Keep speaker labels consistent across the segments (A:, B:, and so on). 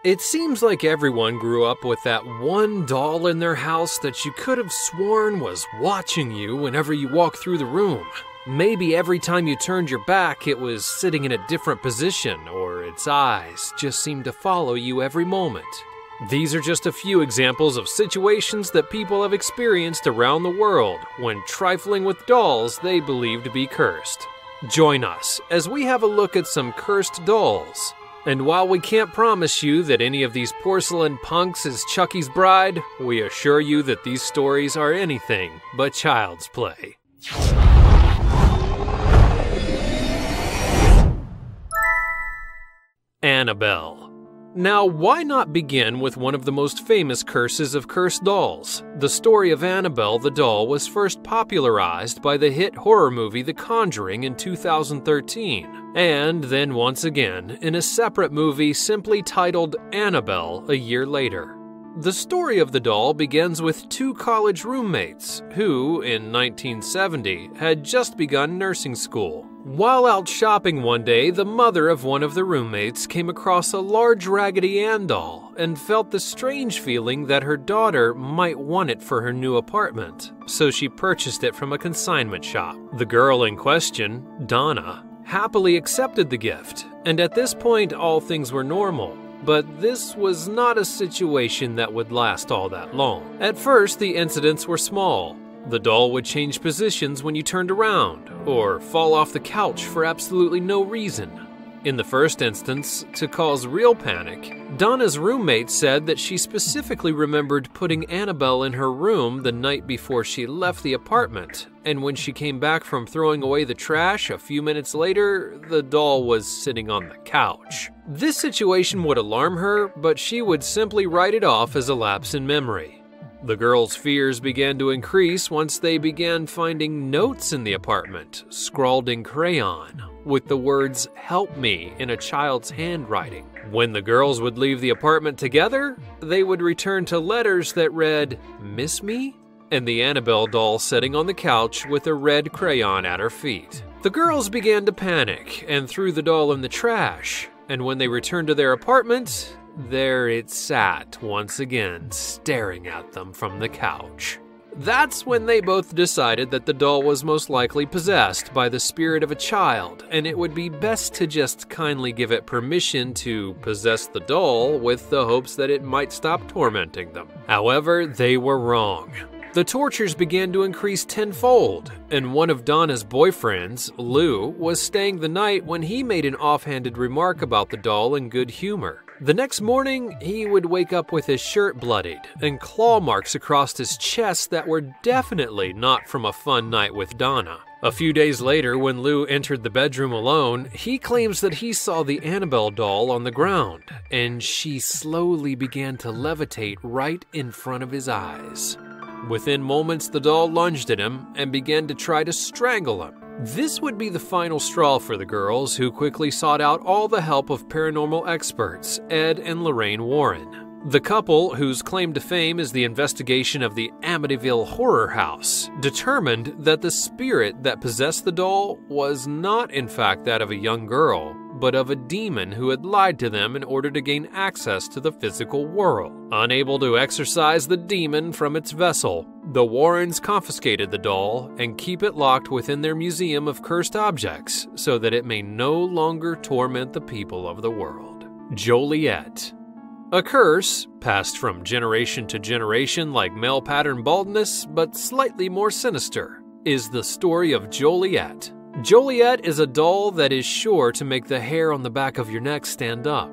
A: It seems like everyone grew up with that one doll in their house that you could have sworn was watching you whenever you walked through the room. Maybe every time you turned your back, it was sitting in a different position, or its eyes just seemed to follow you every moment. These are just a few examples of situations that people have experienced around the world when trifling with dolls they believe to be cursed. Join us as we have a look at some cursed dolls. And while we can't promise you that any of these porcelain punks is Chucky's bride, we assure you that these stories are anything but child's play. Annabelle. Now, why not begin with one of the most famous curses of cursed dolls? The story of Annabelle the doll was first popularized by the hit horror movie The Conjuring in 2013, and then once again in a separate movie simply titled Annabelle a year later. The story of the doll begins with two college roommates who, in 1970, had just begun nursing school. While out shopping one day, the mother of one of the roommates came across a large Raggedy Ann doll and felt the strange feeling that her daughter might want it for her new apartment, so she purchased it from a consignment shop. The girl in question, Donna, happily accepted the gift, and at this point all things were normal. But this was not a situation that would last all that long. At first, the incidents were small. The doll would change positions when you turned around, or fall off the couch for absolutely no reason. In the first instance, to cause real panic, Donna's roommate said that she specifically remembered putting Annabelle in her room the night before she left the apartment, and when she came back from throwing away the trash a few minutes later, the doll was sitting on the couch. This situation would alarm her, but she would simply write it off as a lapse in memory. The girls' fears began to increase once they began finding notes in the apartment, scrawled in crayon, with the words "help me" in a child's handwriting. When the girls would leave the apartment together, they would return to letters that read, "Miss me?" and the Annabelle doll sitting on the couch with a red crayon at her feet. The girls began to panic and threw the doll in the trash, and when they returned to their apartment, there it sat once again, staring at them from the couch. That's when they both decided that the doll was most likely possessed by the spirit of a child, and it would be best to just kindly give it permission to possess the doll with the hopes that it might stop tormenting them. However, they were wrong. The tortures began to increase tenfold, and one of Donna's boyfriends, Lou, was staying the night when he made an offhanded remark about the doll in good humor. The next morning, he would wake up with his shirt bloodied and claw marks across his chest that were definitely not from a fun night with Donna. A few days later, when Lou entered the bedroom alone, he claims that he saw the Annabelle doll on the ground, and she slowly began to levitate right in front of his eyes. Within moments, the doll lunged at him and began to try to strangle him. This would be the final straw for the girls, who quickly sought out all the help of paranormal experts, Ed and Lorraine Warren. The couple, whose claim to fame is the investigation of the Amityville Horror House, determined that the spirit that possessed the doll was not in fact that of a young girl, but of a demon who had lied to them in order to gain access to the physical world. Unable to exorcise the demon from its vessel, the Warrens confiscated the doll and keep it locked within their museum of cursed objects so that it may no longer torment the people of the world. Juliet. A curse, passed from generation to generation like male pattern baldness, but slightly more sinister, is the story of Juliet. Juliet is a doll that is sure to make the hair on the back of your neck stand up.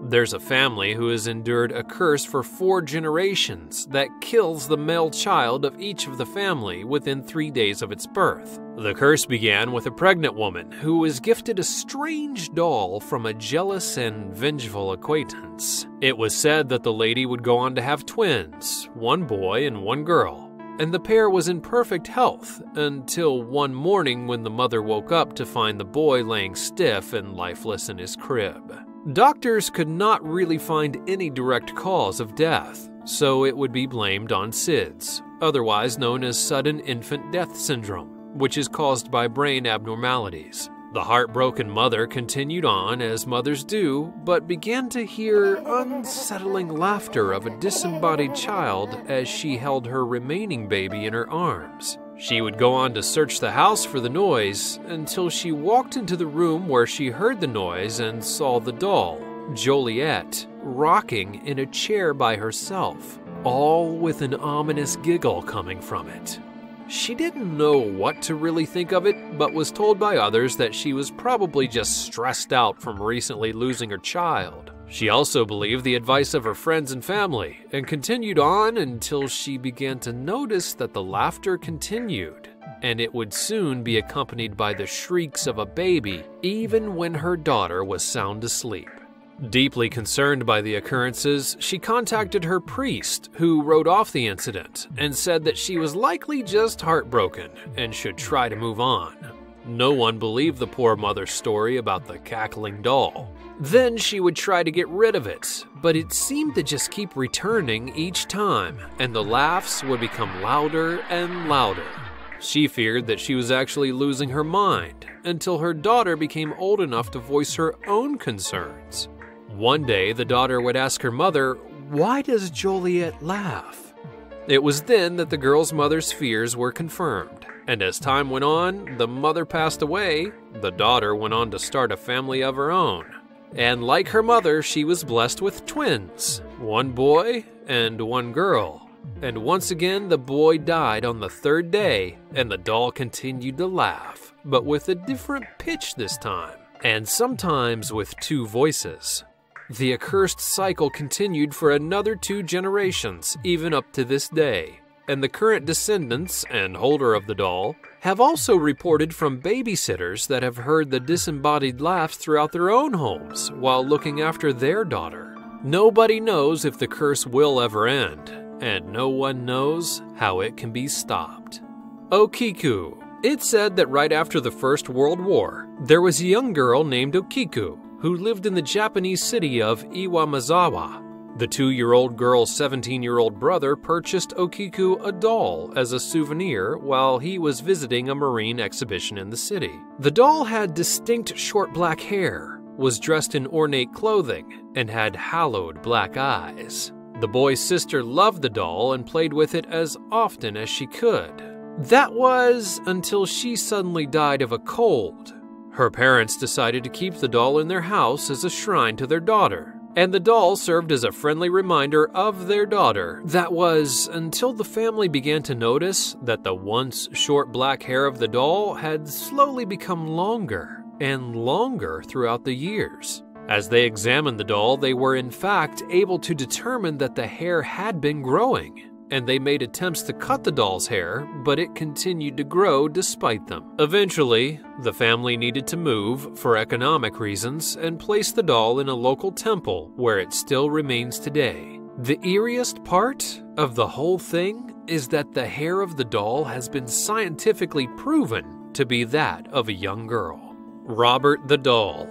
A: There's a family who has endured a curse for 4 generations that kills the male child of each of the family within 3 days of its birth. The curse began with a pregnant woman who was gifted a strange doll from a jealous and vengeful acquaintance. It was said that the lady would go on to have twins, 1 boy and 1 girl. And the pair was in perfect health until one morning when the mother woke up to find the boy laying stiff and lifeless in his crib. Doctors could not really find any direct cause of death, so it would be blamed on SIDS, otherwise known as sudden infant death syndrome, which is caused by brain abnormalities. The heartbroken mother continued on, as mothers do, but began to hear unsettling laughter of a disembodied child as she held her remaining baby in her arms. She would go on to search the house for the noise until she walked into the room where she heard the noise and saw the doll, Juliet, rocking in a chair by herself, all with an ominous giggle coming from it. She didn't know what to really think of it, but was told by others that she was probably just stressed out from recently losing her child. She also believed the advice of her friends and family, and continued on until she began to notice that the laughter continued, and it would soon be accompanied by the shrieks of a baby, even when her daughter was sound asleep. Deeply concerned by the occurrences, she contacted her priest, who wrote off the incident and said that she was likely just heartbroken and should try to move on. No one believed the poor mother's story about the cackling doll. Then she would try to get rid of it, but it seemed to just keep returning each time, and the laughs would become louder and louder. She feared that she was actually losing her mind until her daughter became old enough to voice her own concerns. One day, the daughter would ask her mother, "Why does Juliet laugh?" It was then that the girl's mother's fears were confirmed, and as time went on, the mother passed away, the daughter went on to start a family of her own. And like her mother, she was blessed with twins, one boy and one girl. And once again, the boy died on the third day, and the doll continued to laugh, but with a different pitch this time, and sometimes with two voices. The accursed cycle continued for another 2 generations, even up to this day, and the current descendants and holder of the doll have also reported from babysitters that have heard the disembodied laughs throughout their own homes while looking after their daughter. Nobody knows if the curse will ever end, and no one knows how it can be stopped. Okiku. It's said that right after the First World War, there was a young girl named Okiku who lived in the Japanese city of Iwamizawa. The 2-year-old girl's 17-year-old brother purchased Okiku a doll as a souvenir while he was visiting a marine exhibition in the city. The doll had distinct short black hair, was dressed in ornate clothing, and had hallowed black eyes. The boy's sister loved the doll and played with it as often as she could. That was until she suddenly died of a cold. Her parents decided to keep the doll in their house as a shrine to their daughter, and the doll served as a friendly reminder of their daughter. That was until the family began to notice that the once short black hair of the doll had slowly become longer and longer throughout the years. As they examined the doll, they were in fact able to determine that the hair had been growing, and they made attempts to cut the doll's hair, but it continued to grow despite them. Eventually, the family needed to move for economic reasons and place the doll in a local temple where it still remains today. The eeriest part of the whole thing is that the hair of the doll has been scientifically proven to be that of a young girl. Robert the Doll.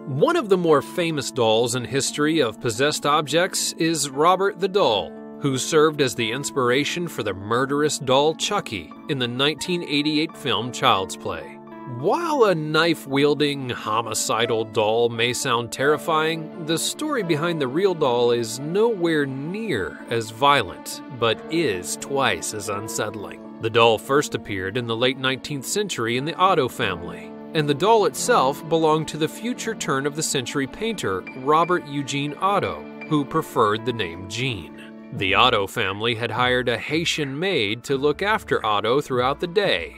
A: One of the more famous dolls in history of possessed objects is Robert the Doll, who served as the inspiration for the murderous doll Chuckey in the 1988 film Child's Play. While a knife-wielding, homicidal doll may sound terrifying, the story behind the real doll is nowhere near as violent, but is twice as unsettling. The doll first appeared in the late 19th century in the Otto family, and the doll itself belonged to the future turn-of-the-century painter Robert Eugene Otto, who preferred the name Jean. The Otto family had hired a Haitian maid to look after Otto throughout the day.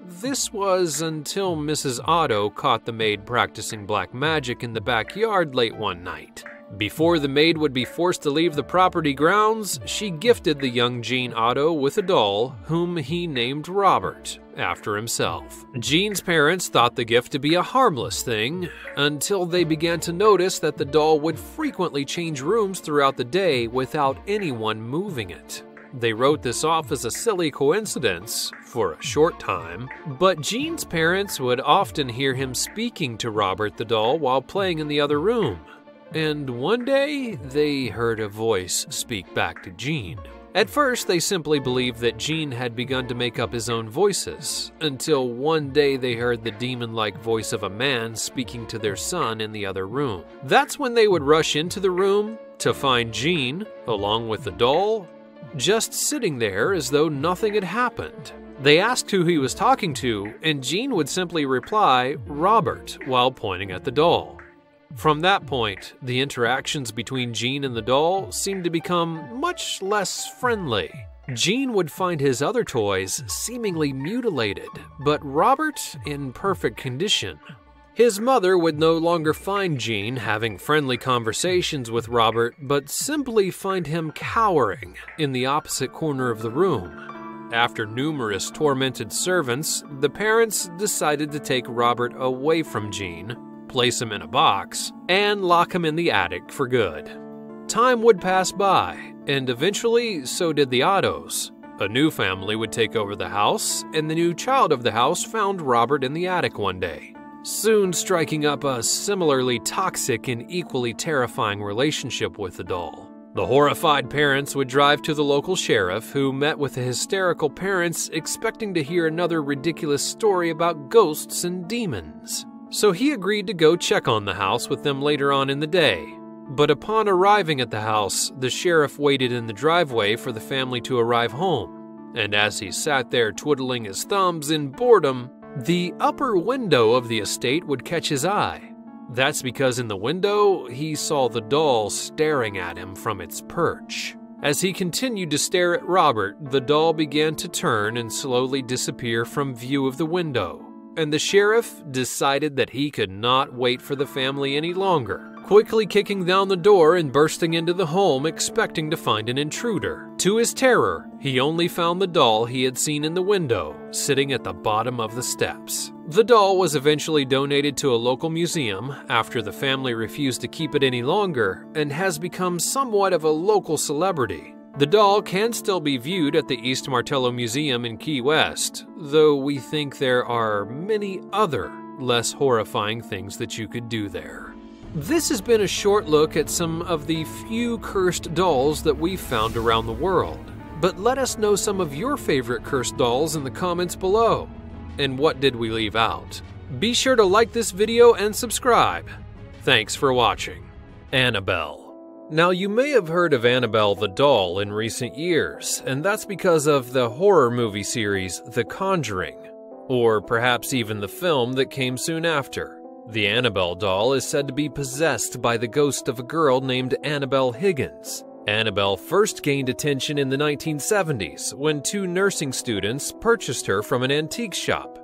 A: This was until Mrs. Otto caught the maid practicing black magic in the backyard late one night. Before the maid would be forced to leave the property grounds, she gifted the young Jean Otto with a doll, whom he named Robert, after himself. Jean's parents thought the gift to be a harmless thing, until they began to notice that the doll would frequently change rooms throughout the day without anyone moving it. They wrote this off as a silly coincidence for a short time, but Jean's parents would often hear him speaking to Robert the doll while playing in the other room. And one day, they heard a voice speak back to Jean. At first, they simply believed that Jean had begun to make up his own voices, until one day they heard the demon-like voice of a man speaking to their son in the other room. That's when they would rush into the room to find Jean, along with the doll, just sitting there as though nothing had happened. They asked who he was talking to, and Jean would simply reply, "Robert," while pointing at the doll. From that point, the interactions between Jean and the doll seemed to become much less friendly. Jean would find his other toys seemingly mutilated, but Robert in perfect condition. His mother would no longer find Jean having friendly conversations with Robert, but simply find him cowering in the opposite corner of the room. After numerous tormented servants, the parents decided to take Robert away from Jean, place him in a box, and lock him in the attic for good. Time would pass by, and eventually so did the Ottos. A new family would take over the house, and the new child of the house found Robert in the attic one day, soon striking up a similarly toxic and equally terrifying relationship with the doll. The horrified parents would drive to the local sheriff, who met with the hysterical parents expecting to hear another ridiculous story about ghosts and demons. So he agreed to go check on the house with them later on in the day. But upon arriving at the house, the sheriff waited in the driveway for the family to arrive home. And as he sat there twiddling his thumbs in boredom, the upper window of the estate would catch his eye. That's because in the window, he saw the doll staring at him from its perch. As he continued to stare at Robert, the doll began to turn and slowly disappear from view of the window. And the sheriff decided that he could not wait for the family any longer, quickly kicking down the door and bursting into the home expecting to find an intruder. To his terror, he only found the doll he had seen in the window, sitting at the bottom of the steps. The doll was eventually donated to a local museum after the family refused to keep it any longer, and has become somewhat of a local celebrity. The doll can still be viewed at the East Martello Museum in Key West, though we think there are many other, less horrifying things that you could do there. This has been a short look at some of the few cursed dolls that we've found around the world. But let us know some of your favorite cursed dolls in the comments below. And what did we leave out? Be sure to like this video and subscribe. Thanks for watching. Annabelle. Now, you may have heard of Annabelle the doll in recent years, and that's because of the horror movie series The Conjuring, or perhaps even the film that came soon after. The Annabelle doll is said to be possessed by the ghost of a girl named Annabelle Higgins. Annabelle first gained attention in the 1970s when two nursing students purchased her from an antique shop.